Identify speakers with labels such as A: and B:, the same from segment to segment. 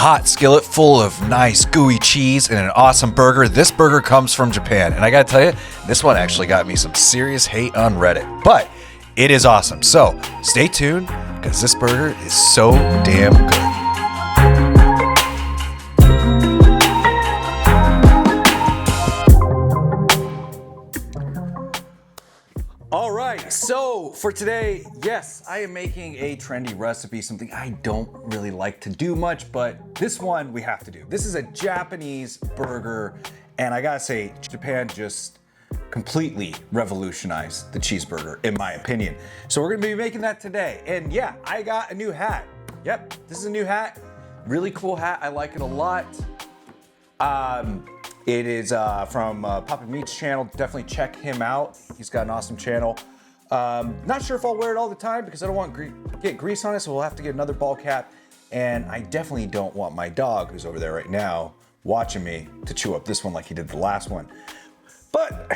A: hot skillet full of nice gooey cheese and an awesome burger. This burger comes from Japan, and I gotta tell you, this one actually got me some serious hate on Reddit, but it is awesome. So stay tuned, because this burger is so damn good. All right, so for today, yes, I am making a trendy recipe, something I don't really like to do much, but this one we have to do. This is a Japanese burger, and I gotta say, Japan just completely revolutionized the cheeseburger, in my opinion. So we're gonna be making that today, and yeah, I got a new hat. Yep, this is a new hat, really cool hat, I like it a lot. It is from Papa Meat's channel. Definitely check him out. He's got an awesome channel. Not sure if I'll wear it all the time because I don't want to get grease on it, so we'll have to get another ball cap. And I definitely don't want my dog, who's over there right now, watching me, to chew up this one like he did the last one. But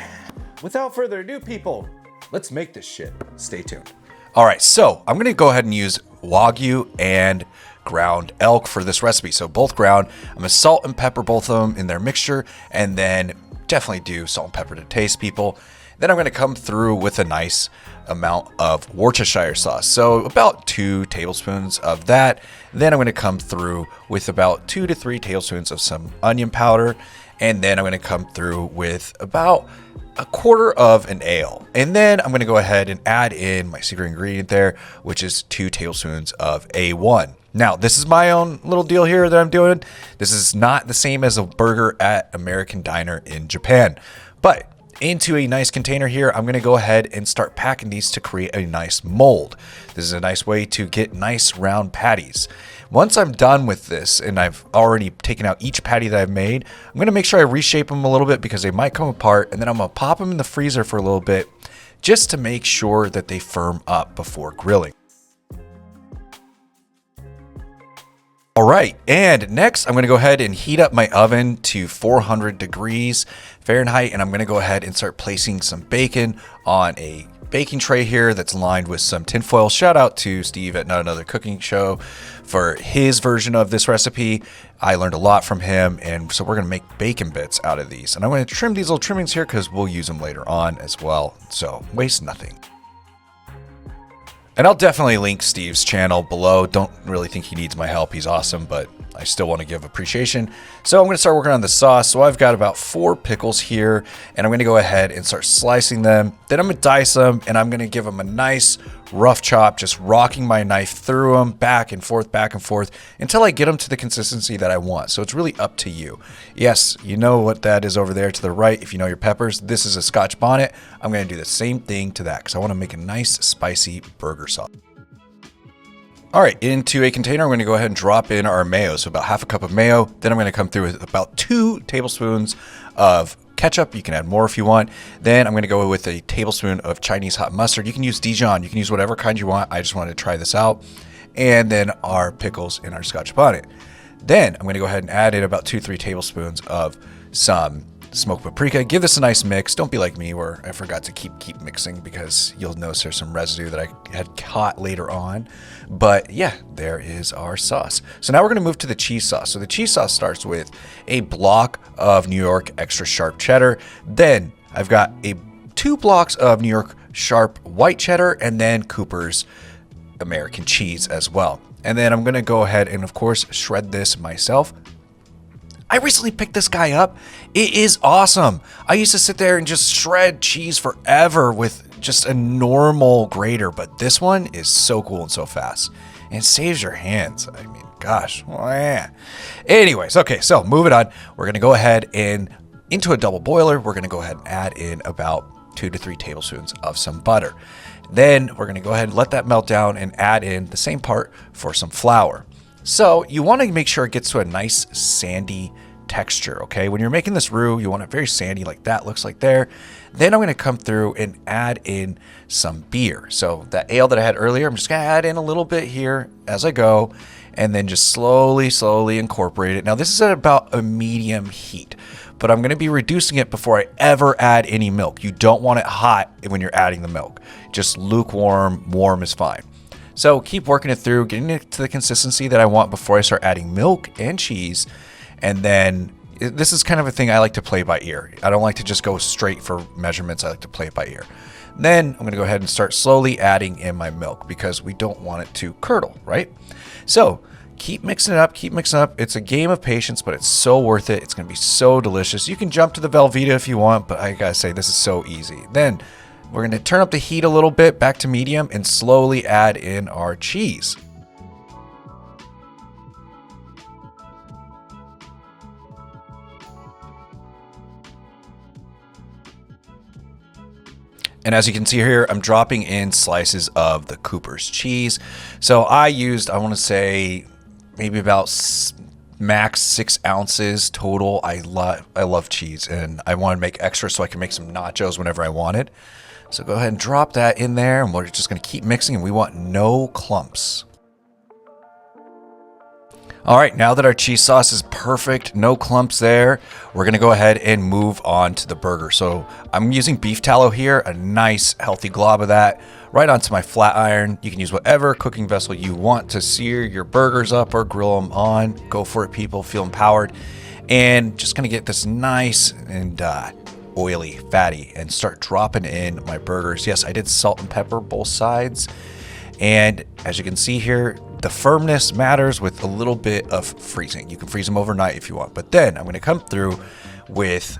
A: without further ado, people, let's make this shit. Stay tuned. All right, so I'm gonna go ahead and use Wagyu and ground elk for this recipe. So both ground, I'm gonna salt and pepper both of them in their mixture, and then definitely do salt and pepper to taste, people. Then I'm gonna come through with a nice amount of Worcestershire sauce. So about 2 tablespoons of that. Then I'm gonna come through with about 2 to 3 tablespoons of some onion powder. And then I'm gonna come through with about 1/4 of an ale. And then I'm gonna go ahead and add in my secret ingredient there, which is 2 tablespoons of A1. Now, this is my own little deal here that I'm doing. This is not the same as a burger at American Diner in Japan. But into a nice container here, I'm gonna go ahead and start packing these to create a nice mold. This is a nice way to get nice round patties. Once I'm done with this, and I've already taken out each patty that I've made, I'm gonna make sure I reshape them a little bit because they might come apart, and then I'm gonna pop them in the freezer for a little bit just to make sure that they firm up before grilling. All right, and next I'm gonna go ahead and heat up my oven to 400 degrees Fahrenheit, and I'm gonna go ahead and start placing some bacon on a baking tray here that's lined with some tinfoil. Shout out to Steve at Not Another Cooking Show for his version of this recipe. I learned a lot from him, and so we're gonna make bacon bits out of these. And I'm gonna trim these little trimmings here because we'll use them later on as well, so waste nothing. And I'll definitely link Steve's channel below. Don't really think he needs my help. He's awesome, but I still want to give appreciation. So I'm going to start working on the sauce. So I've got about 4 pickles here, and I'm going to go ahead and start slicing them. Then I'm going to dice them, and I'm going to give them a nice rough chop, just rocking my knife through them back and forth, until I get them to the consistency that I want. So it's really up to you. Yes, you know what that is over there to the right. If you know your peppers, this is a Scotch bonnet. I'm going to do the same thing to that because I want to make a nice spicy burger sauce. All right, into a container, I'm going to go ahead and drop in our mayo. So about 1/2 cup of mayo. Then I'm going to come through with about 2 tablespoons of ketchup. You can add more if you want. Then I'm going to go with a tablespoon of Chinese hot mustard. You can use Dijon. You can use whatever kind you want. I just wanted to try this out. And then our pickles in our Scotch bonnet. Then I'm going to go ahead and add in about 2-3 tablespoons of some smoked paprika. Give this a nice mix. Don't be like me where I forgot to keep mixing because you'll notice there's some residue that I had caught later on. But yeah, there is our sauce. So now we're going to move to the cheese sauce. So the cheese sauce starts with a block of New York extra sharp cheddar. Then I've got 2 blocks of New York sharp white cheddar, and then Cooper's American cheese as well. And then I'm going to go ahead and, of course, shred this myself. I recently picked this guy up. It is awesome. I used to sit there and just shred cheese forever with just a normal grater, but this one is so cool and so fast. And it saves your hands. I mean, gosh. Anyways, okay, so moving on. We're going to go ahead and into a double boiler, we're going to go ahead and add in about 2 to 3 tablespoons of some butter. Then we're going to go ahead and let that melt down and add in the same part for some flour. So you want to make sure it gets to a nice sandy texture, okay? When you're making this roux, you want it very sandy like that, looks like there. Then I'm going to come through and add in some beer. So that ale that I had earlier, I'm just going to add in a little bit here as I go, and then just slowly incorporate it. Now this is at about a medium heat, but I'm going to be reducing it before I ever add any milk. You don't want it hot when you're adding the milk. Just lukewarm, warm is fine. So keep working it through, getting it to the consistency that I want before I start adding milk and cheese. And then this is kind of a thing I like to play by ear. I don't like to just go straight for measurements. I like to play it by ear. Then I'm going to go ahead and start slowly adding in my milk because we don't want it to curdle, right? So keep mixing it up, keep mixing it up. It's a game of patience, but it's so worth it. It's going to be so delicious. You can jump to the Velveeta if you want, but I got to say, this is so easy. Then we're going to turn up the heat a little bit back to medium and slowly add in our cheese. And as you can see here, I'm dropping in slices of the Cooper's cheese. So I want to say maybe about max 6 ounces total. I love cheese, and I want to make extra so I can make some nachos whenever I want it. So go ahead and drop that in there, and we're just going to keep mixing, and we want no clumps. All right, now that our cheese sauce is perfect, no clumps there, we're gonna go ahead and move on to the burger. So I'm using beef tallow here, a nice healthy glob of that, right onto my flat iron. You can use whatever cooking vessel you want to sear your burgers up or grill them on. Go for it, people, feel empowered. And just gonna get this nice and oily, fatty, and start dropping in my burgers. Yes, I did salt and pepper both sides. And as you can see here, the firmness matters with a little bit of freezing. You can freeze them overnight if you want. But then I'm going to come through with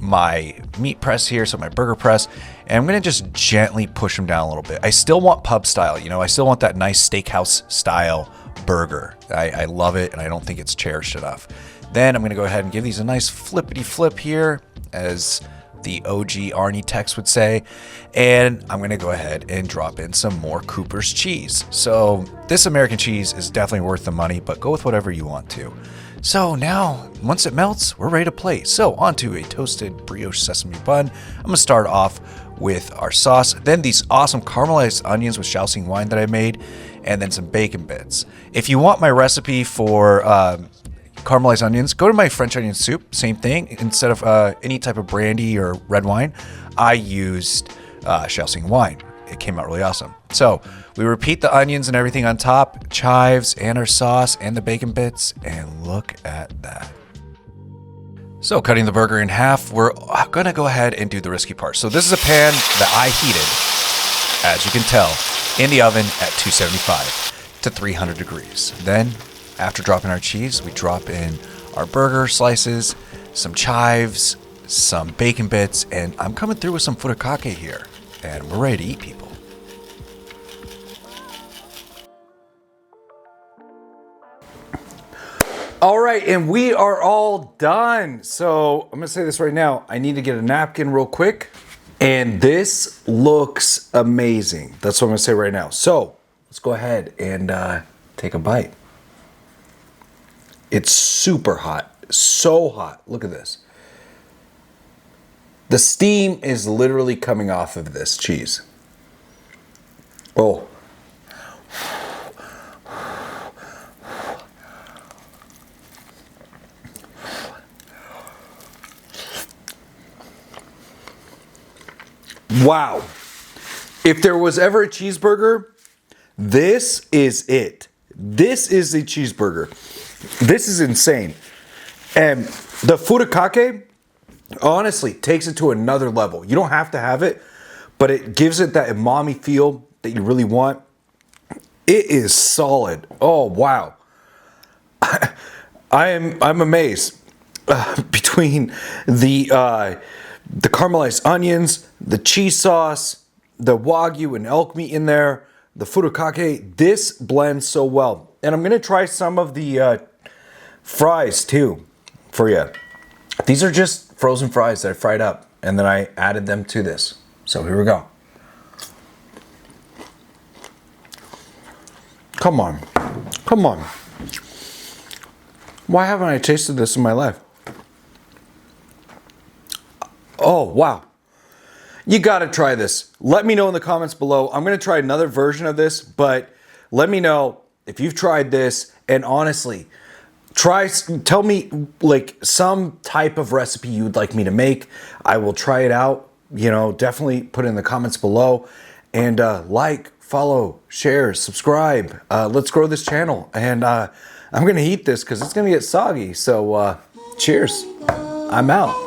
A: my meat press here, so my burger press, and I'm going to just gently push them down a little bit. I still want pub style, I still want that nice steakhouse style burger. I love it, and I don't think it's cherished enough. Then I'm going to go ahead and give these a nice flippity flip here, as the OG Arnie Tex would say, and I'm going to go ahead and drop in some more Cooper's cheese. So this American cheese is definitely worth the money, but go with whatever you want to. So now, once it melts, we're ready to plate. So onto a toasted brioche sesame bun. I'm going to start off with our sauce, then these awesome caramelized onions with Shaoxing wine that I made, and then some bacon bits. If you want my recipe for caramelized onions, go to my French onion soup. Same thing. Instead of any type of brandy or red wine, I used Shaoxing wine. It came out really awesome. So we repeat the onions and everything on top, chives and our sauce and the bacon bits, and look at that. So cutting the burger in half, we're gonna go ahead and do the risky part. So this is a pan that I heated, as you can tell, in the oven at 275 to 300 degrees. Then after dropping our cheese, we drop in our burger slices, some chives, some bacon bits, and I'm coming through with some furikake here. And we're ready to eat, people. All right, and we are all done. So I'm gonna say this right now. I need to get a napkin real quick. And this looks amazing. That's what I'm gonna say right now. So let's go ahead and take a bite. It's super hot, so hot. Look at this. The steam is literally coming off of this cheese. Oh. Wow. If there was ever a cheeseburger, this is it. This is a cheeseburger. This is insane. And the furikake, honestly, takes it to another level. You don't have to have it, but it gives it that umami feel that you really want. It is solid. Oh, wow. I'm amazed. Between the caramelized onions, the cheese sauce, the Wagyu and elk meat in there, the furikake, this blends so well. And I'm gonna try some of the fries too for you. These are just frozen fries that I fried up, and then I added them to this. So here we go. Come on, come on. Why haven't I tasted this in my life? Oh, wow. You gotta try this. Let me know in the comments below. I'm gonna try another version of this, but let me know if you've tried this, and honestly, tell me like some type of recipe you would like me to make. I will try it out. Definitely put it in the comments below. And like, follow, share, subscribe. Let's grow this channel. And I'm going to eat this because it's going to get soggy. So cheers. I'm out.